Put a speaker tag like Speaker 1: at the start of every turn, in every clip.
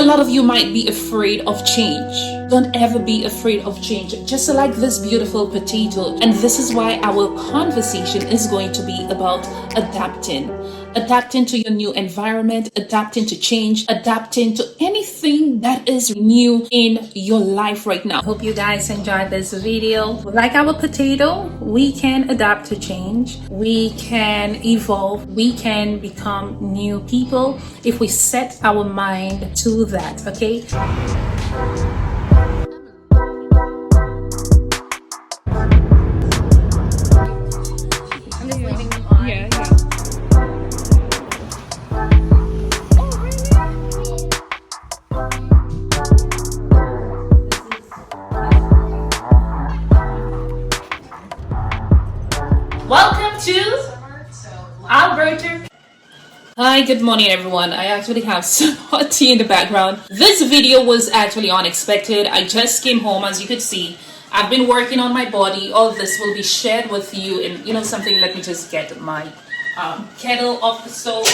Speaker 1: lot of you might be afraid of change. Don't ever be afraid of change. Just like this beautiful potato. And this is why our conversation is going to be about adapting. Adapting to your new environment, adapting to change, adapting to anything that is new in your life right now. Hope you guys enjoyed this video. Like our potato, we can adapt to change. We can evolve. We can become new people if we set our mind to that, okay? Welcome to Alberta. Hi, good morning everyone. I actually have some hot tea in the background. This video was actually unexpected. I just came home, as you could see. I've been working on my body. All this will be shared with you in something. Let me just get my kettle off the stove.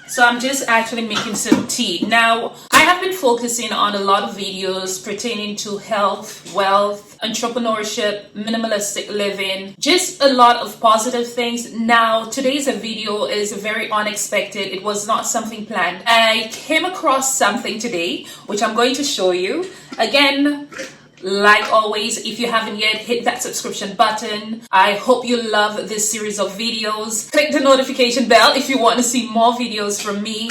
Speaker 1: So I'm just actually making some tea. Now, I have been focusing on a lot of videos pertaining to health, wealth, entrepreneurship, minimalistic living, just a lot of positive things. Now, today's video is very unexpected. It was not something planned. I came across something today, which I'm going to show you. Again, like always, if you haven't yet, hit that subscription button. I hope you love this series of videos. Click the notification bell if you want to see more videos from me.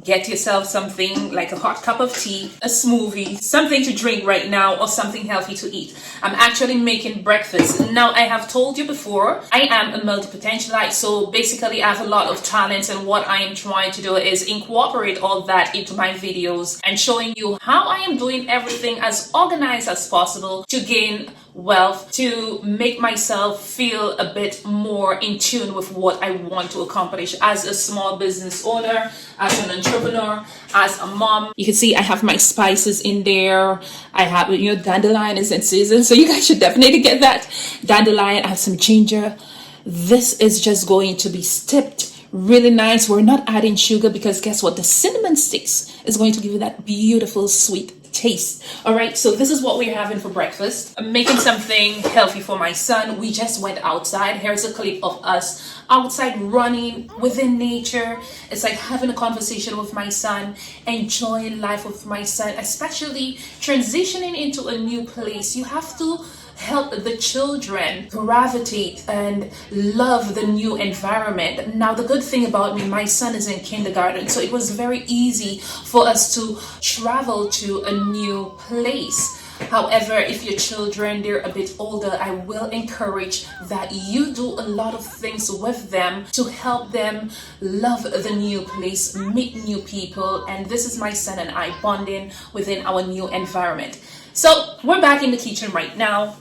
Speaker 1: Get yourself something like a hot cup of tea, a smoothie, something to drink right now, or something healthy to eat. I'm actually making breakfast. Now, I have told you before, I am a multi-potentialite, so basically I have a lot of talents, and what I am trying to do is incorporate all that into my videos and showing you how I am doing everything as organized as possible to gain wealth, to make myself feel a bit more in tune with what I want to accomplish as a small business owner, as an entrepreneur, as a mom. You can see I have my spices in there. I have dandelion is in season, so you guys should definitely get that dandelion. I have some ginger. This is just going to be steeped really nice. We're not adding sugar because guess what? The cinnamon sticks is going to give you that beautiful sweet taste. All right, so this is what we're having for breakfast. I'm making something healthy for my son. We just went outside. Here's a clip of us outside running within nature. It's like having a conversation with my son, enjoying life with my son, especially transitioning into a new place. You have to help the children gravitate and love the new environment. Now, the good thing about me, my son is in kindergarten, so it was very easy for us to travel to a new place. However, if your children, they're a bit older, I will encourage that you do a lot of things with them to help them love the new place, meet new people, and this is my son and I bonding within our new environment. So we're back in the kitchen right now.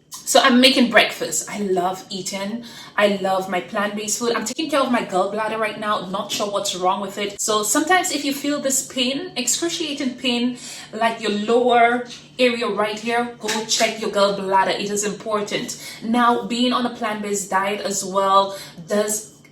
Speaker 1: So I'm making breakfast. I love eating. I love my plant-based food. I'm taking care of my gallbladder right now. Not sure what's wrong with it. So sometimes if you feel this pain, excruciating pain, like your lower area right here, go check your gallbladder. It is important. Now, being on a plant-based diet as well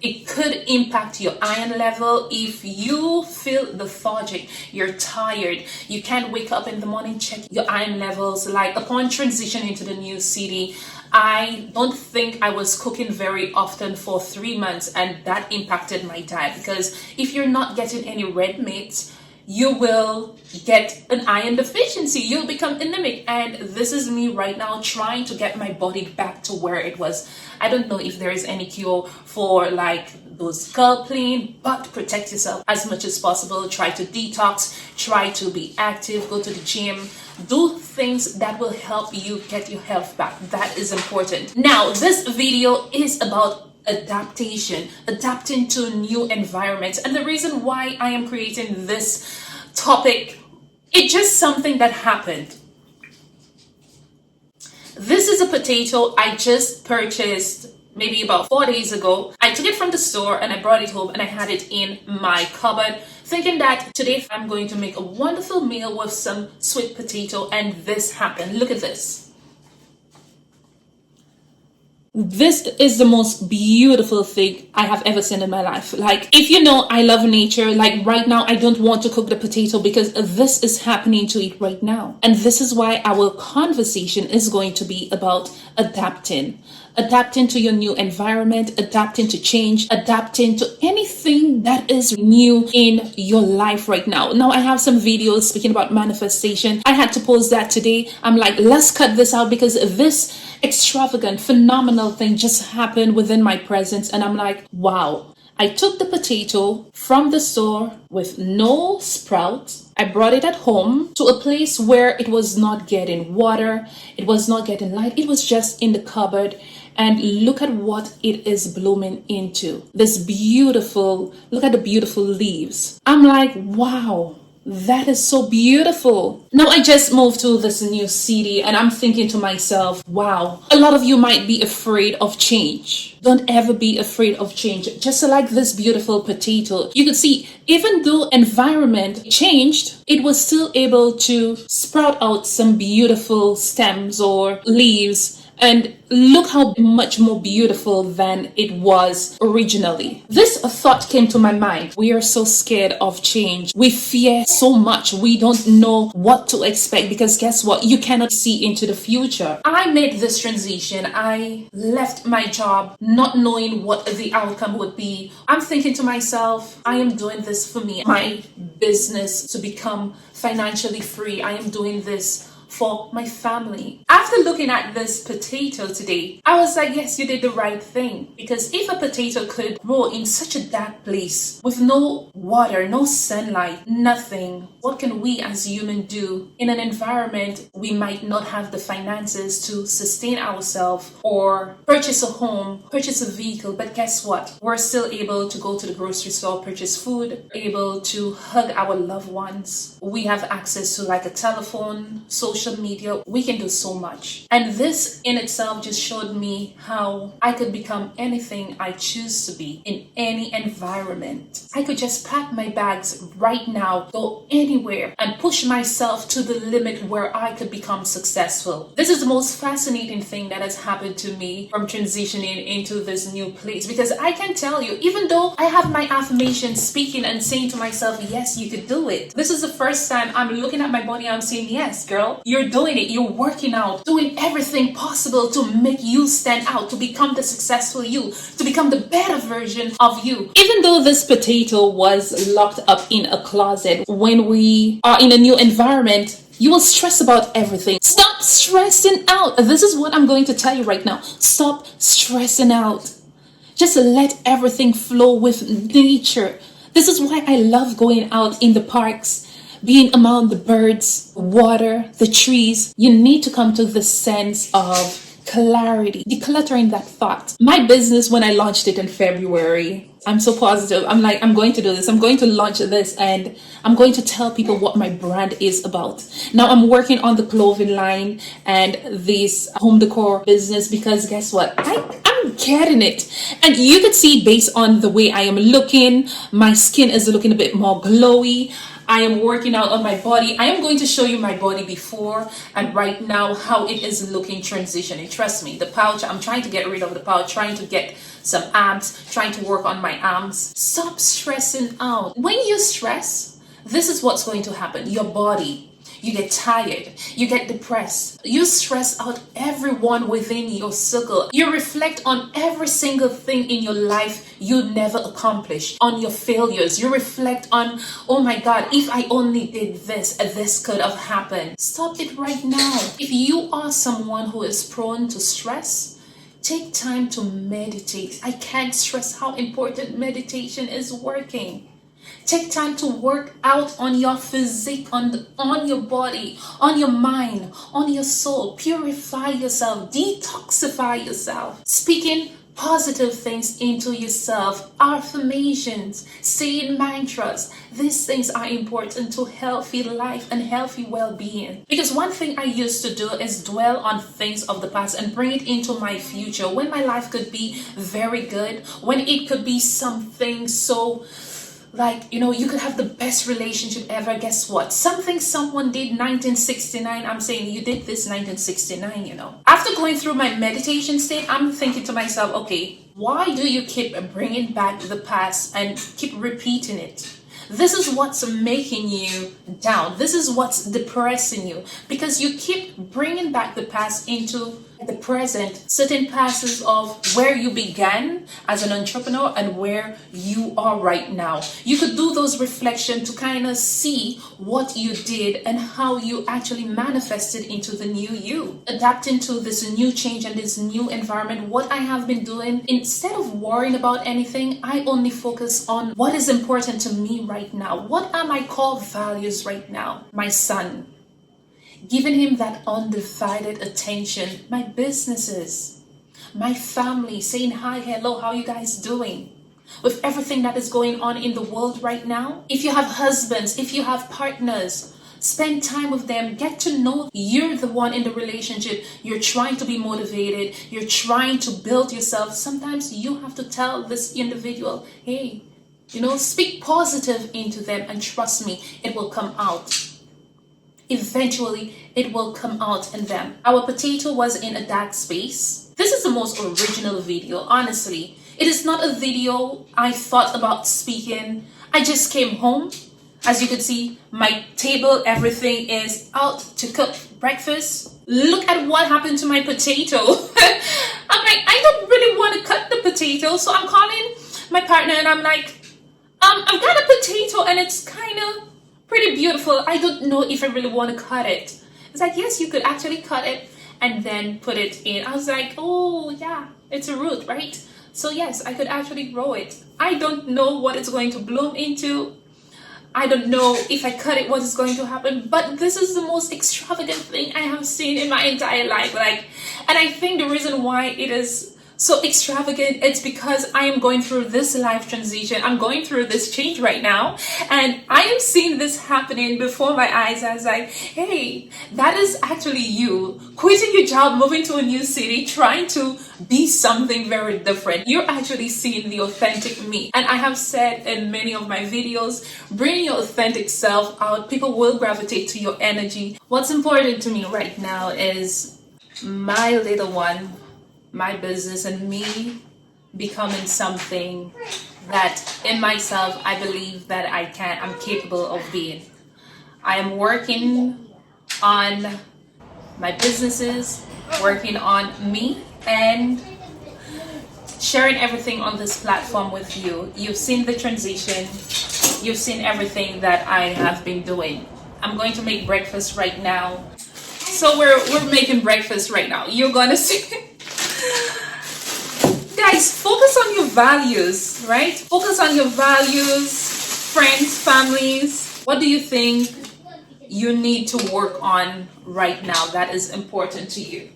Speaker 1: it could impact your iron level. If you feel lethargic, you're tired, you can't wake up in the morning, check your iron levels. Like upon transitioning to the new city, I don't think I was cooking very often for 3 months, and that impacted my diet because if you're not getting any red meat, you will get an iron deficiency. You'll become anemic. And this is me right now trying to get my body back to where it was. I don't know if there is any cure for like those gut pain, but protect yourself as much as possible. Try to detox, try to be active, go to the gym, do things that will help you get your health back. That is important. Now, this video is about adapting to new environments, and the reason why I am creating this topic, it's just something that happened. This is a potato I just purchased maybe about 4 days ago. I took it from the store and I brought it home and I had it in my cupboard, thinking that today I'm going to make a wonderful meal with some sweet potato, and this happened. Look at this. This is the most beautiful thing I have ever seen in my life. Like, if you know I love nature, like right now, I don't want to cook the potato because this is happening to it right now. And this is why our conversation is going to be about adapting. Adapting to your new environment, adapting to change, adapting to anything that is new in your life right now. Now, I have some videos speaking about manifestation. I had to post that today. I'm like, let's cut this out because this extravagant, phenomenal thing just happened within my presence. And I'm like, wow. I took the potato from the store with no sprouts. I brought it at home to a place where it was not getting water. It was not getting light. It was just in the cupboard. And look at what it is blooming into. This beautiful, look at the beautiful leaves. I'm like, wow. That is so beautiful. Now I just moved to this new city and I'm thinking to myself, wow, a lot of you might be afraid of change. Don't ever be afraid of change. Just like this beautiful potato. You could see, even though environment changed, it was still able to sprout out some beautiful stems or leaves. And look how much more beautiful than it was originally. This thought came to my mind. We are so scared of change. We fear so much. We don't know what to expect because guess what? You cannot see into the future. I made this transition. I left my job not knowing what the outcome would be. I'm thinking to myself, I am doing this for me, my business to become financially free. I am doing this for my family. After looking at this potato today, I was like, yes, you did the right thing. Because if a potato could grow in such a dark place with no water, no sunlight, nothing, what can we as humans do in an environment we might not have the finances to sustain ourselves or purchase a home, purchase a vehicle? But guess what? We're still able to go to the grocery store, purchase food, able to hug our loved ones. We have access to like a telephone, social media. We can do so much. And this in itself just showed me how I could become anything I choose to be in any environment. I could just pack my bags right now, go anywhere and push myself to the limit where I could become successful. This is the most fascinating thing that has happened to me from transitioning into this new place, because I can tell you, even though I have my affirmations speaking and saying to myself, yes, you could do it. This is the first time I'm looking at my body, I'm saying, yes, girl, you're doing it. You're working out, doing everything possible to make you stand out, to become the successful you, to become the better version of you. Even though this potato was locked up in a closet, when we are in a new environment, you will stress about everything. Stop stressing out. This is what I'm going to tell you right now. Stop stressing out. Just let everything flow with nature. This is why I love going out in the parks, being among the birds, water, the trees. You need to come to the sense of clarity, decluttering that thought. My business, when I launched it in February, I'm so positive. I'm like, I'm going to do this. I'm going to launch this and I'm going to tell people what my brand is about. Now I'm working on the clothing line and this home decor business because guess what? I'm getting it. And you could see based on the way I am looking, my skin is looking a bit more glowy. I am working out on my body. I am going to show you my body before and right now how it is looking transitioning. Trust me, the pouch, I'm trying to get rid of the pouch, trying to get some abs, trying to work on my arms. Stop stressing out. When you stress, this is what's going to happen. Your body, you get tired, you get depressed, you stress out everyone within your circle. You reflect on every single thing in your life you never accomplished, on your failures. You reflect on, oh my God, if I only did this, this could have happened. Stop it right now. If you are someone who is prone to stress, take time to meditate. I can't stress how important meditation is working. Take time to work out on your physique, on your body, on your mind, on your soul. Purify yourself, detoxify yourself. Speaking positive things into yourself, affirmations, saying mantras. These things are important to healthy life and healthy well-being. Because one thing I used to do is dwell on things of the past and bring it into my future, when my life could be very good, when it could be something so Like, you could have the best relationship ever. Guess what? Something someone did 1969. I'm saying you did this 1969, After going through my meditation state, I'm thinking to myself, okay, why do you keep bringing back the past and keep repeating it? This is what's making you down. This is what's depressing you, because you keep bringing back the past into the present, certain passes of where you began as an entrepreneur and where you are right now. You could do those reflections to kind of see what you did and how you actually manifested into the new you. Adapting to this new change and this new environment, what I have been doing, instead of worrying about anything, I only focus on what is important to me right now. What are my core values right now? My son, giving him that undivided attention. My businesses, my family, saying hi, hello, how you guys doing? With everything that is going on in the world right now. If you have husbands, if you have partners, spend time with them. Get to know you're the one in the relationship. You're trying to be motivated. You're trying to build yourself. Sometimes you have to tell this individual, hey, speak positive into them, and trust me, it will come out. Eventually, it will come out in them. Our potato was in a dark space. This is the most original video, honestly. It is not a video I thought about speaking. I just came home. As you can see, my table, everything is out to cook breakfast. Look at what happened to my potato. I'm like, I don't really want to cut the potato. So I'm calling my partner and I'm like, I've got a potato and it's kind of pretty beautiful. I don't know if I really want to cut it. It's like, yes, you could actually cut it and then put it in. I was like, oh yeah, it's a root, right? So yes, I could actually grow it. I don't know what it's going to bloom into. I don't know if I cut it, what is going to happen. But this is the most extravagant thing I have seen in my entire life. And I think the reason why it is so extravagant, it's because I am going through this life transition. I'm going through this change right now, and I am seeing this happening before my eyes. I was like, hey, that is actually you quitting your job, moving to a new city, trying to be something very different. You're actually seeing the authentic me. And I have said in many of my videos, bring your authentic self out. People will gravitate to your energy. What's important to me right now is my little one, my business, and me becoming something that in myself I believe that I'm capable of being. I am working on my businesses, working on me, and sharing everything on this platform with you. You've seen the transition. You've seen everything that I have been doing. I'm going to make breakfast right now. So we're making breakfast right now. You're gonna see. Guys, focus on your values, right? Focus on your values, friends, families. What do you think you need to work on right now that is important to you?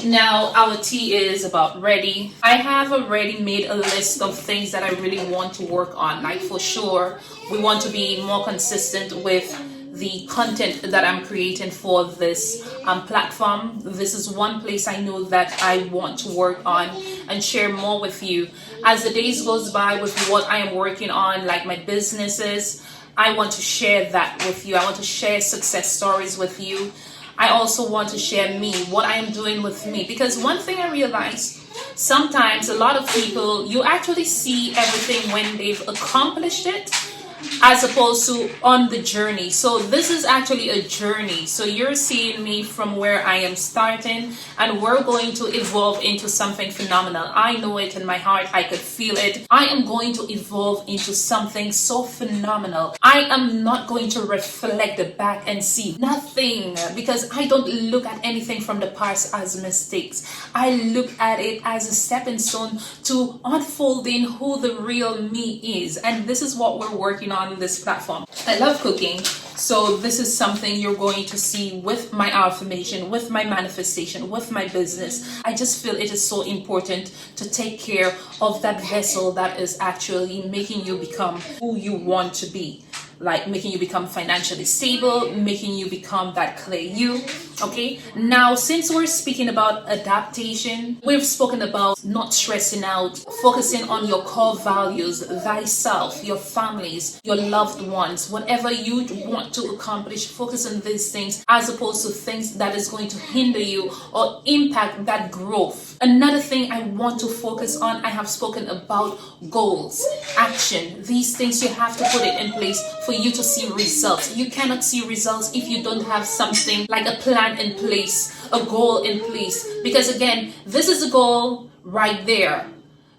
Speaker 1: Now, our tea is about ready. I have already made a list of things that I really want to work on. Like, for sure, we want to be more consistent with the content that I'm creating for this platform. This is one place I know that I want to work on and share more with you. As the days goes by with what I am working on, like my businesses, I want to share that with you. I want to share success stories with you. I also want to share me, what I am doing with me. Because one thing I realized, sometimes a lot of people, you actually see everything when they've accomplished it, as opposed to on the journey. So this is actually a journey. So you're seeing me from where I am starting, and we're going to evolve into something phenomenal. I know it in my heart. I could feel it. I am going to evolve into something so phenomenal. I am not going to reflect back and see nothing, because I don't look at anything from the past as mistakes. I look at it as a stepping stone to unfolding who the real me is. And this is what we're working on this platform. I love cooking, so this is something you're going to see with my affirmation, with my manifestation, with my business. I just feel it is so important to take care of that vessel that is actually making you become who you want to be. like making you become financially stable, making you become that clear you. Okay, now since we're speaking about adaptation, we've spoken about not stressing out, focusing on your core values, thyself, your families, your loved ones, whatever you want to accomplish. Focus on these things as opposed to things that is going to hinder you or impact that growth. Another thing I want to focus on, I have spoken about goals, action. These things you have to put it in place for you to see results. You cannot see results if you don't have something like a plan in place, a goal in place. Because again, this is a goal right there.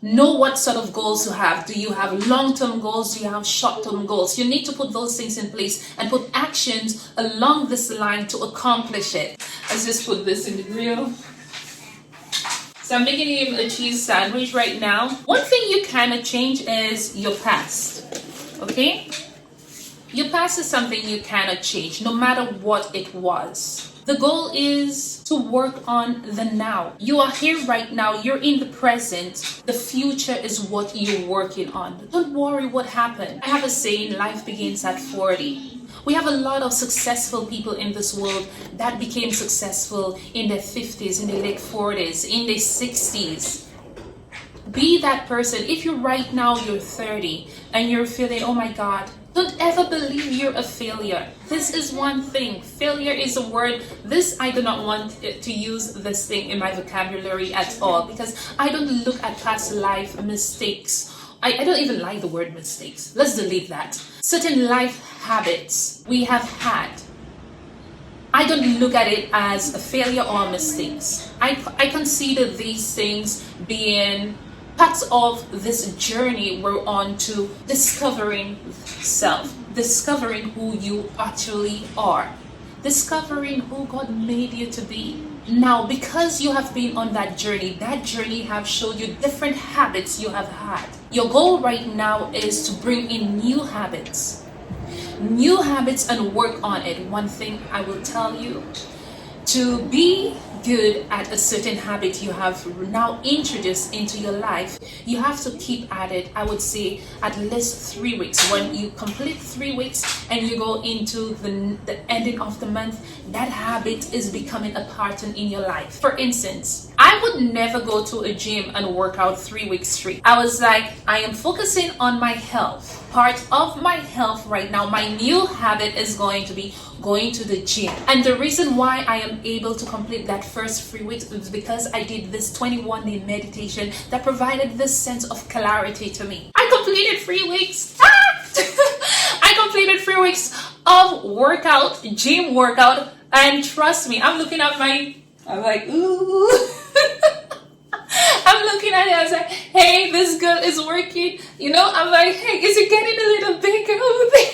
Speaker 1: Know what sort of goals you have. Do you have long-term goals? Do you have short-term goals? You need to put those things in place and put actions along this line to accomplish it. Let's just put this in the grill. So I'm making him a cheese sandwich right now. One thing you cannot change is your past. Okay? Your past is something you cannot change, no matter what it was. The goal is to work on the now. You are here right now. You're in the present. The future is what you're working on. Don't worry what happened. I have a saying, life begins at 40. We have a lot of successful people in this world that became successful in their 50s, in their late 40s, in their 60s. Be that person. If you're right now, you're 30 and you're feeling, oh my God, don't ever believe you're a failure. This is one thing. Failure is a word. I do not want to use this thing in my vocabulary at all, because I don't look at past life mistakes. I don't even like the word mistakes. Let's delete that. Certain life habits we have had, I don't look at it as a failure or mistakes. I consider these things being parts of this journey we're on to discovering self, discovering who you actually are, discovering who God made you to be. Now, because you have been on that journey have showed you different habits you have had. Your goal right now is to bring in new habits and work on it. One thing I will tell you, to be good at a certain habit you have now introduced into your life, you have to keep at it. I would say at least 3 weeks. When you complete 3 weeks and you go into the ending of the month, that habit is becoming a pattern in your life. For instance, I would never go to a gym and work out 3 weeks straight. I was like, I am focusing on my health. Part of my health right now, my new habit is going to be going to the gym. And the reason why I am able to complete that first 3 weeks is because I did this 21-day meditation that provided this sense of clarity to me. I completed 3 weeks. I completed 3 weeks of workout, gym workout, and trust me, I'm looking at I'm like, ooh. I'm looking at it, I was like, hey, this girl is working. You know, I'm like, hey, is it getting a little bigger over there?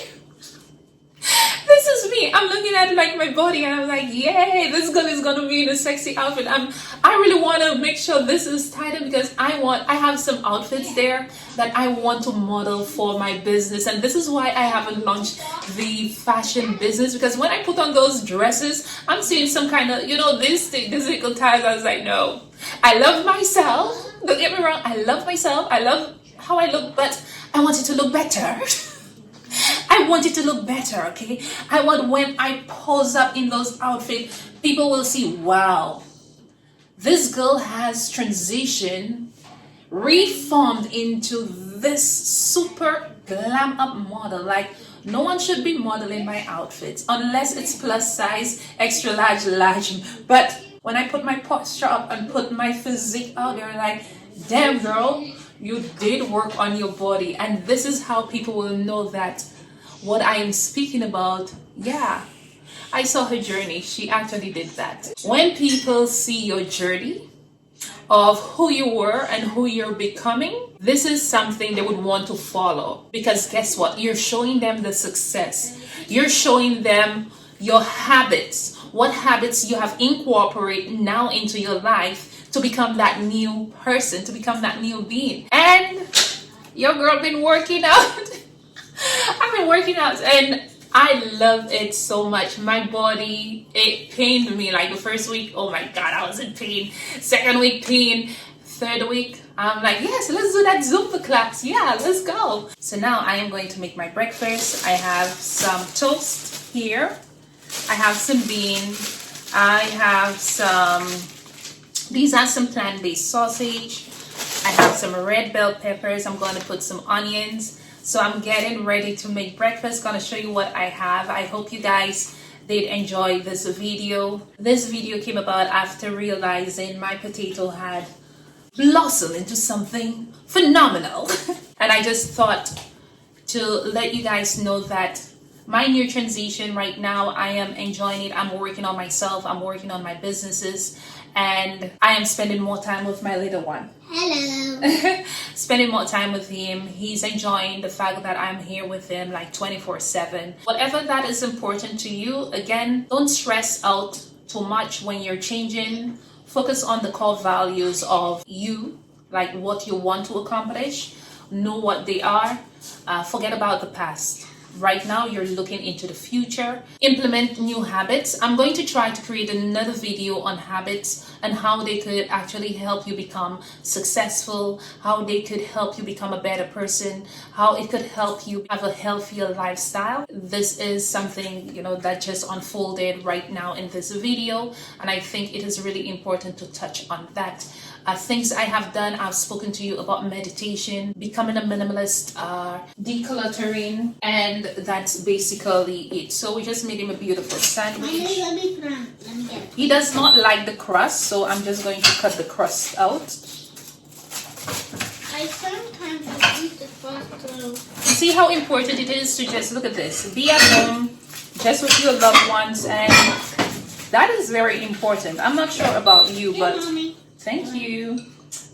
Speaker 1: This is me. I'm looking at like my body and I'm like, yay, this girl is gonna be in a sexy outfit. I really want to make sure this is tighter because I have some outfits there that I want to model for my business. And this is why I haven't launched the fashion business, because when I put on those dresses, I'm seeing some kind of, this little ties. I was like, no, I love myself. Don't get me wrong. I love myself. I love how I look, but I want it to look better. I want it to look better, okay? I want when I pose up in those outfits, people will see, wow, this girl has transitioned, reformed into this super glam up model. Like, no one should be modeling my outfits unless it's plus size, extra large. But when I put my posture up and put my physique out there, like, damn girl, you did work on your body. And this is how people will know that what I am speaking about, yeah, I saw her journey. She actually did that. When people see your journey of who you were and who you're becoming, this is something they would want to follow. Because guess what? You're showing them the success. You're showing them your habits. What habits you have incorporated now into your life to become that new person, to become that new being. And your girl been working out. I've been working out and I love it so much. My body, it pained me like the first week. Oh my God, I was in pain. Second week, pain. Third week, I'm like, yes, let's do that Zumba class. Yeah, let's go. So now I am going to make my breakfast. I have some toast here. I have some beans. I have these are some plant-based sausage. I have some red bell peppers. I'm going to put some onions. So I'm getting ready to make breakfast. Going to show you what I have. I hope you guys did enjoy this video. This video came about after realizing my potato had blossomed into something phenomenal. And I just thought to let you guys know that my new transition right now, I am enjoying it. I'm working on myself. I'm working on my businesses. And I am spending more time with my little one.
Speaker 2: Hello.
Speaker 1: Spending more time with him. He's enjoying the fact that I'm here with him like 24/7. Whatever that is important to you, again, don't stress out too much when you're changing. Focus on the core values of you, like what you want to accomplish. Know what they are. Forget about the past. Right now, you're looking into the future. Implement new habits. I'm going to try to create another video on habits and how they could actually help you become successful, how they could help you become a better person, how it could help you have a healthier lifestyle. This is something, that just unfolded right now in this video, and I think it is really important to touch on that. Things I have done, I've spoken to you about meditation, becoming a minimalist, decluttering, and that's basically it. So we just made him a beautiful sandwich.
Speaker 2: Let me get it.
Speaker 1: He does not like the crust, so I'm just going to cut the crust out.
Speaker 2: I sometimes eat the crust too.
Speaker 1: See how important it is to just look at this. Be at home, just with your loved ones, and that is very important. I'm not sure about you, but...
Speaker 2: Mommy.
Speaker 1: Thank you.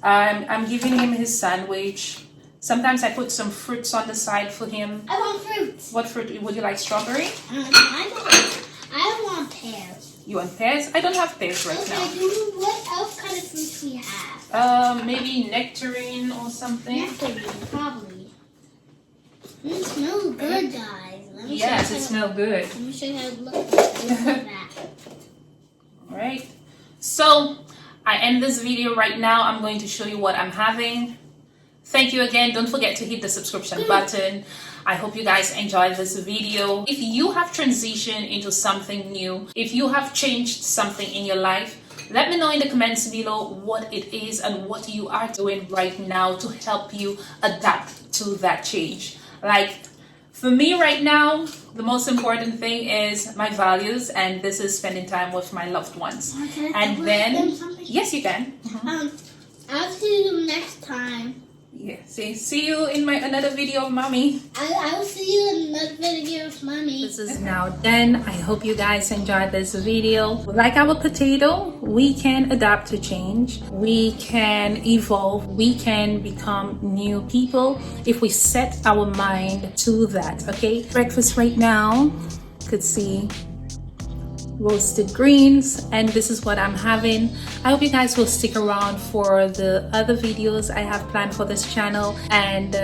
Speaker 1: I'm giving him his sandwich. Sometimes I put some fruits on the side for him.
Speaker 2: I want fruits.
Speaker 1: What fruit? Would you like strawberry?
Speaker 2: I want pears.
Speaker 1: You want pears? I don't have pears right now.
Speaker 2: What else kind of fruits do you have?
Speaker 1: Maybe nectarine or something.
Speaker 2: Nectarine, probably. It smells good, guys.
Speaker 1: Yes, it smells good.
Speaker 2: Let me show you how it looks. Look at that.
Speaker 1: All right. So I end this video right now. I'm going to show you what I'm having. Thank you again. Don't forget to hit the subscription button. I hope you guys enjoyed this video. If you have transitioned into something new, if you have changed something in your life, let me know in the comments below what it is and what you are doing right now to help you adapt to that change. Like, for me right now, the most important thing is my values, and this is spending time with my loved ones. And then, yes, you can.
Speaker 2: I'll see you next time.
Speaker 1: Yeah, see you in my another video of mommy.
Speaker 2: I will see you in another video of mommy.
Speaker 1: This is now done. I hope you guys enjoyed this video. Like our potato, we can adapt to change. We can evolve. We can become new people if we set our mind to that, okay? Breakfast right now, you could see roasted greens, and this is what I'm having. I hope you guys will stick around for the other videos I have planned for this channel and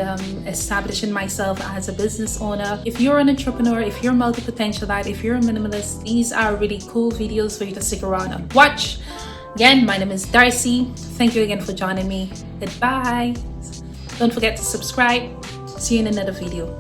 Speaker 1: establishing myself as a business owner. If you're an entrepreneur, if you're a multi-potentialite, if you're a minimalist, these are really cool videos for you to stick around and watch. Again, my name is Darcy. Thank you again for joining me. Goodbye. Don't forget to subscribe. See you in another video.